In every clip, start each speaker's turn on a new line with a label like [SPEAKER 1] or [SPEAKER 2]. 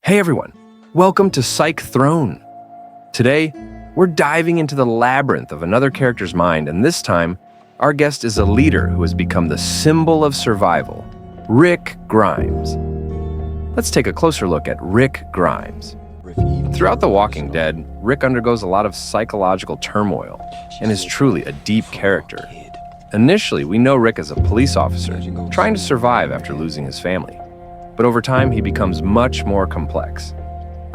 [SPEAKER 1] Hey everyone, welcome to Psych Throne. Today, we're diving into the labyrinth of another character's mind, and this time, our guest is a leader who has become the symbol of survival, Rick Grimes. Let's take a closer look at Rick Grimes. Throughout The Walking Dead, Rick undergoes a lot of psychological turmoil and is truly a deep character. Initially, we know Rick as a police officer, trying to survive after losing his family. But over time, he becomes much more complex.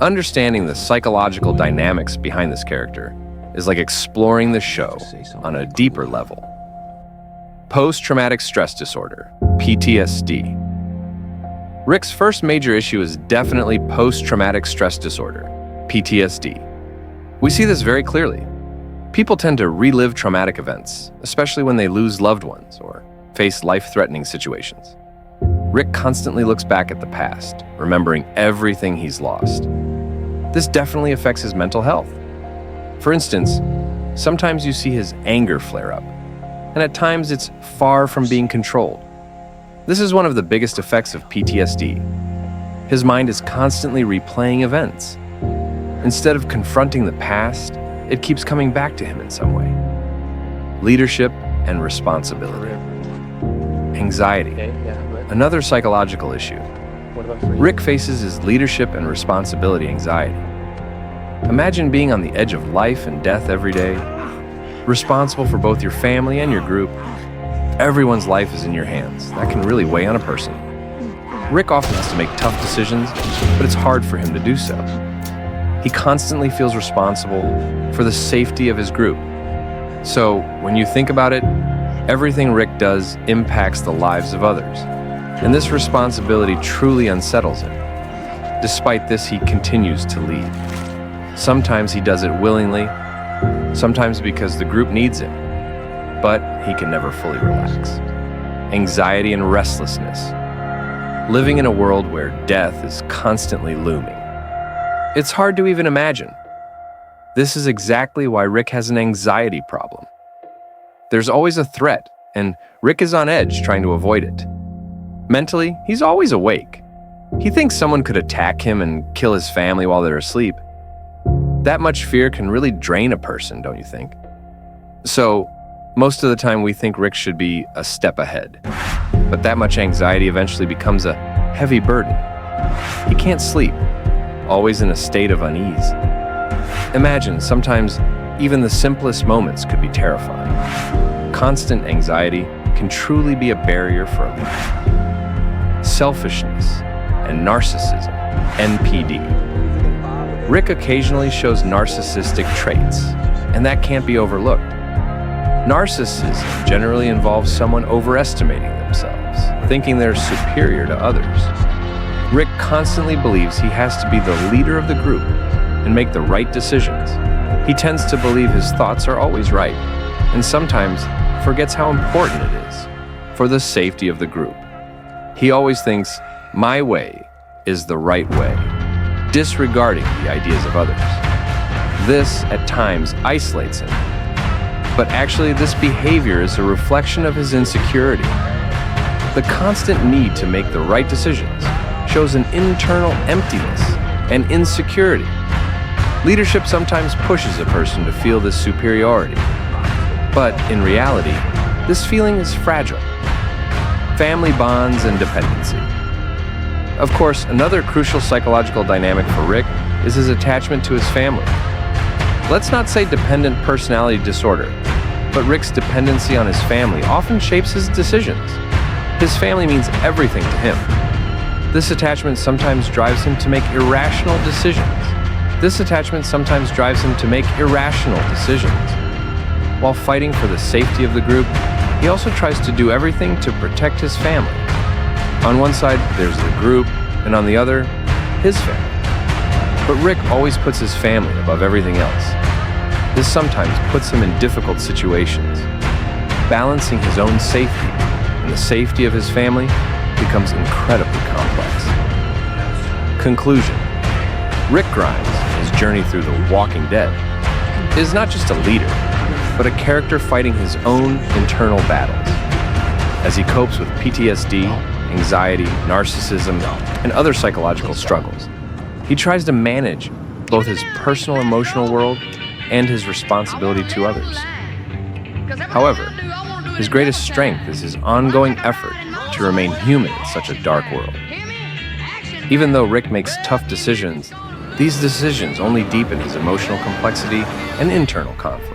[SPEAKER 1] Understanding the psychological dynamics behind this character is like exploring the show on a deeper level. Post-traumatic stress disorder, PTSD. Rick's first major issue is definitely post-traumatic stress disorder, PTSD. We see this very clearly. People tend to relive traumatic events, especially when they lose loved ones or face life-threatening situations. Rick constantly looks back at the past, remembering everything he's lost. This definitely affects his mental health. For instance, sometimes you see his anger flare up, and at times it's far from being controlled. This is one of the biggest effects of PTSD. His mind is constantly replaying events. Instead of confronting the past, it keeps coming back to him in some way. Leadership and responsibility. Anxiety. Another psychological issue. Rick faces his leadership and responsibility anxiety. Imagine being on the edge of life and death every day, responsible for both your family and your group. Everyone's life is in your hands. That can really weigh on a person. Rick often has to make tough decisions, but it's hard for him to do so. He constantly feels responsible for the safety of his group. So, when you think about it, everything Rick does impacts the lives of others. And this responsibility truly unsettles him. Despite this, he continues to lead. Sometimes he does it willingly, sometimes because the group needs him, but he can never fully relax. Anxiety and restlessness. Living in a world where death is constantly looming. It's hard to even imagine. This is exactly why Rick has an anxiety problem. There's always a threat, and Rick is on edge trying to avoid it. Mentally, he's always awake. He thinks someone could attack him and kill his family while they're asleep. That much fear can really drain a person, don't you think? So, most of the time we think Rick should be a step ahead. But that much anxiety eventually becomes a heavy burden. He can't sleep, always in a state of unease. Imagine, sometimes even the simplest moments could be terrifying. Constant anxiety can truly be a barrier for a leader. Selfishness and narcissism, NPD. Rick occasionally shows narcissistic traits, and that can't be overlooked. Narcissism generally involves someone overestimating themselves, thinking they're superior to others. Rick constantly believes he has to be the leader of the group and make the right decisions. He tends to believe his thoughts are always right, and sometimes forgets how important it is for the safety of the group. He always thinks, my way is the right way, disregarding the ideas of others. This, at times, isolates him. But actually, this behavior is a reflection of his insecurity. The constant need to make the right decisions shows an internal emptiness and insecurity. Leadership sometimes pushes a person to feel this superiority. But in reality, this feeling is fragile. Family bonds and dependency. Of course, another crucial psychological dynamic for Rick is his attachment to his family. Let's not say dependent personality disorder, but Rick's dependency on his family often shapes his decisions. His family means everything to him. This attachment sometimes drives him to make irrational decisions. While fighting for the safety of the group, he also tries to do everything to protect his family. On one side, there's the group, and on the other, his family. But Rick always puts his family above everything else. This sometimes puts him in difficult situations. Balancing his own safety and the safety of his family becomes incredibly complex. Conclusion. Rick Grimes, in his journey through The Walking Dead, is not just a leader, but a character fighting his own internal battles. As he copes with PTSD, anxiety, narcissism, and other psychological struggles, He tries to manage both his personal emotional world and his responsibility to others. However, his greatest strength is his ongoing effort to remain human in such a dark world. Even though Rick makes tough decisions, these decisions only deepen his emotional complexity and internal conflict.